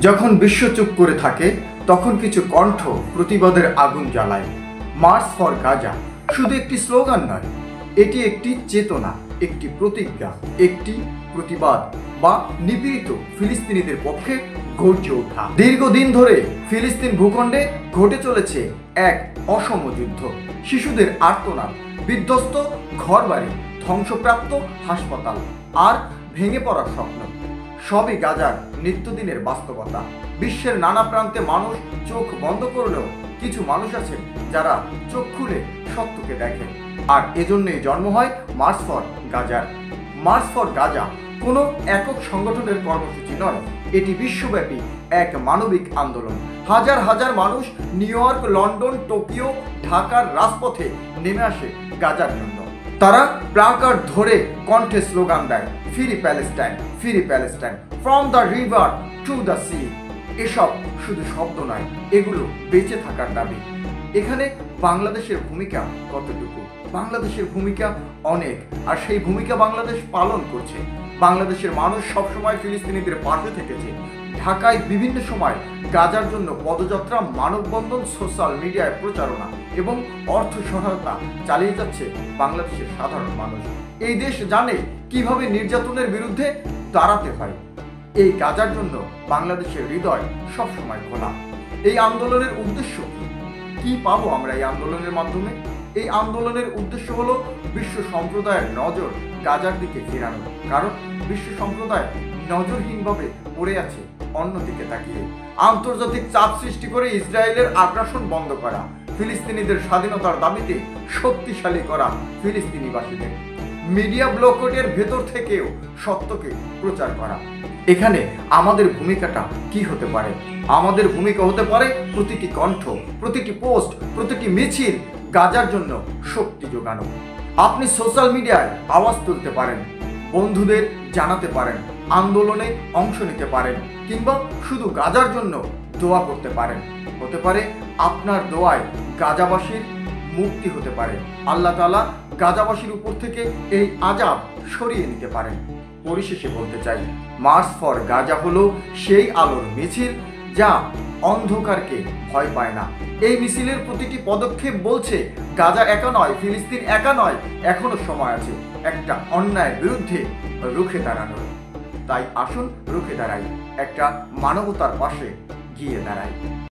যখন বিশ্ব চুপ করে থাকে তখন কিছু কণ্ঠ প্রতিবাদের আগুন জ্বালায়। মার্চ ফর গাজা শুধু একটি স্লোগান নয়, এটি একটি চেতনা, একটি প্রতিজ্ঞা, একটি প্রতিবাদ বা নিপীড়িত ফিলিস্তিনিদের পক্ষে গর্জে ওঠা। দীর্ঘদিন ধরে ফিলিস্তিন ভূখণ্ডে ঘটে চলেছে এক অসম যুদ্ধ। শিশুদের আর্তনাদ, বিধ্বস্ত ঘরবাড়ি, ধ্বংসপ্রাপ্ত হাসপাতাল আর ভেঙে পড়ার স্বপ্ন সবই গাজার নিত্যদিনের বাস্তবতা। বিশ্বের নানা প্রান্তে মানুষ চোখ বন্ধ করলেও কিছু মানুষ আছে যারা চোখ খুলে সত্যকে দেখে, আর এজন্যই জন্ম হয় মার্চ ফর গাজার। মার্চ ফর গাজা কোনো একক সংগঠনের কর্মসূচি নয়, এটি বিশ্বব্যাপী এক মানবিক আন্দোলন। হাজার হাজার মানুষ নিউ ইয়র্ক, লন্ডন, টোকিও, ঢাকার রাজপথে নেমে আসে গাজার জন্য। তারা প্লাকার্ড ধরে কণ্ঠে স্লোগান দেয়, free Palestine, free Palestine, from the river to the sea. এসব শুধু শব্দ নয়, এগুলো বেঁচে থাকার দাবি। এখানে বাংলাদেশের ভূমিকা কতটুকু? বাংলাদেশের ভূমিকা অনেক, আর সেই ভূমিকা বাংলাদেশ পালন করছে। বাংলাদেশের মানুষ সবসময় ফিলিস্তিনিদের পাশে থেকেছে। ঢাকায় বিভিন্ন সময় গাজার জন্য পদযাত্রা, মানববন্ধন, সোশ্যাল মিডিয়ায় প্রচারণা এবং অর্থ সহায়তা চালিয়ে যাচ্ছে বাংলাদেশের সাধারণ মানুষ। এই দেশ জানে কিভাবে নির্যাতনের বিরুদ্ধে দাঁড়াতে হয়। এই গাজার জন্য বাংলাদেশের হৃদয় সবসময় খোলা। এই আন্দোলনের উদ্দেশ্য কি পাবো আমরা এই আন্দোলনের মাধ্যমে? এই আন্দোলনের উদ্দেশ্য হলো বিশ্ব সম্প্রদায়ের নজর গাজার দিকে ফেরানো, কারণ বিশ্ব সম্প্রদায় নজরহীনভাবে পড়ে আছে অন্যদিকে তাকিয়ে। আন্তর্জাতিক চাপ সৃষ্টি করে ইসরায়েলের আগ্রাসন বন্ধ করা, ফিলিস্তিনিদের স্বাধীনতার দাবিতে শক্তিশালী করা ফিলিস্তিনিবাসীদের, মিডিয়া ব্লকটের ভেতর থেকেও সত্যকে প্রচার করা। এখানে আমাদের ভূমিকাটা কি হতে পারে? আমাদের ভূমিকা হতে পারে প্রতিটি কণ্ঠ, প্রতিটি পোস্ট, প্রতিটি মিছিল গাজার জন্য শক্তি যোগানো। আপনি সোশ্যাল মিডিয়ায় আওয়াজ তুলতে পারেন, বন্ধুদের জানাতে পারেন, আন্দোলনে অংশ নিতে পারেন, কিংবা শুধু গাজার জন্য দোয়া করতে পারেন। হতে পারে আপনার দোয়ায় গাজাবাসীর মুক্তি হতে পারে। আল্লাহ তাআলা গাজাবাসীর উপর থেকে এই আযাব সরিয়ে নিতে পারেন। পরিশেষে বলতে চাই, মার্চ ফর গাজা হলো সেই আলোর মিছিল যা অন্ধকারকে ভয় পায় না। এই মিছিলের প্রতিটি পদক্ষেপ বলছে গাজা একা নয়, ফিলিস্তিন একা নয়, এখনো সময় আছে একটা অন্যায়ের বিরুদ্ধে রুখে দাঁড়ানোর। তাই আসুন রুখে দাঁড়াই, একটা মানবতার পাশে গিয়ে দাঁড়াই।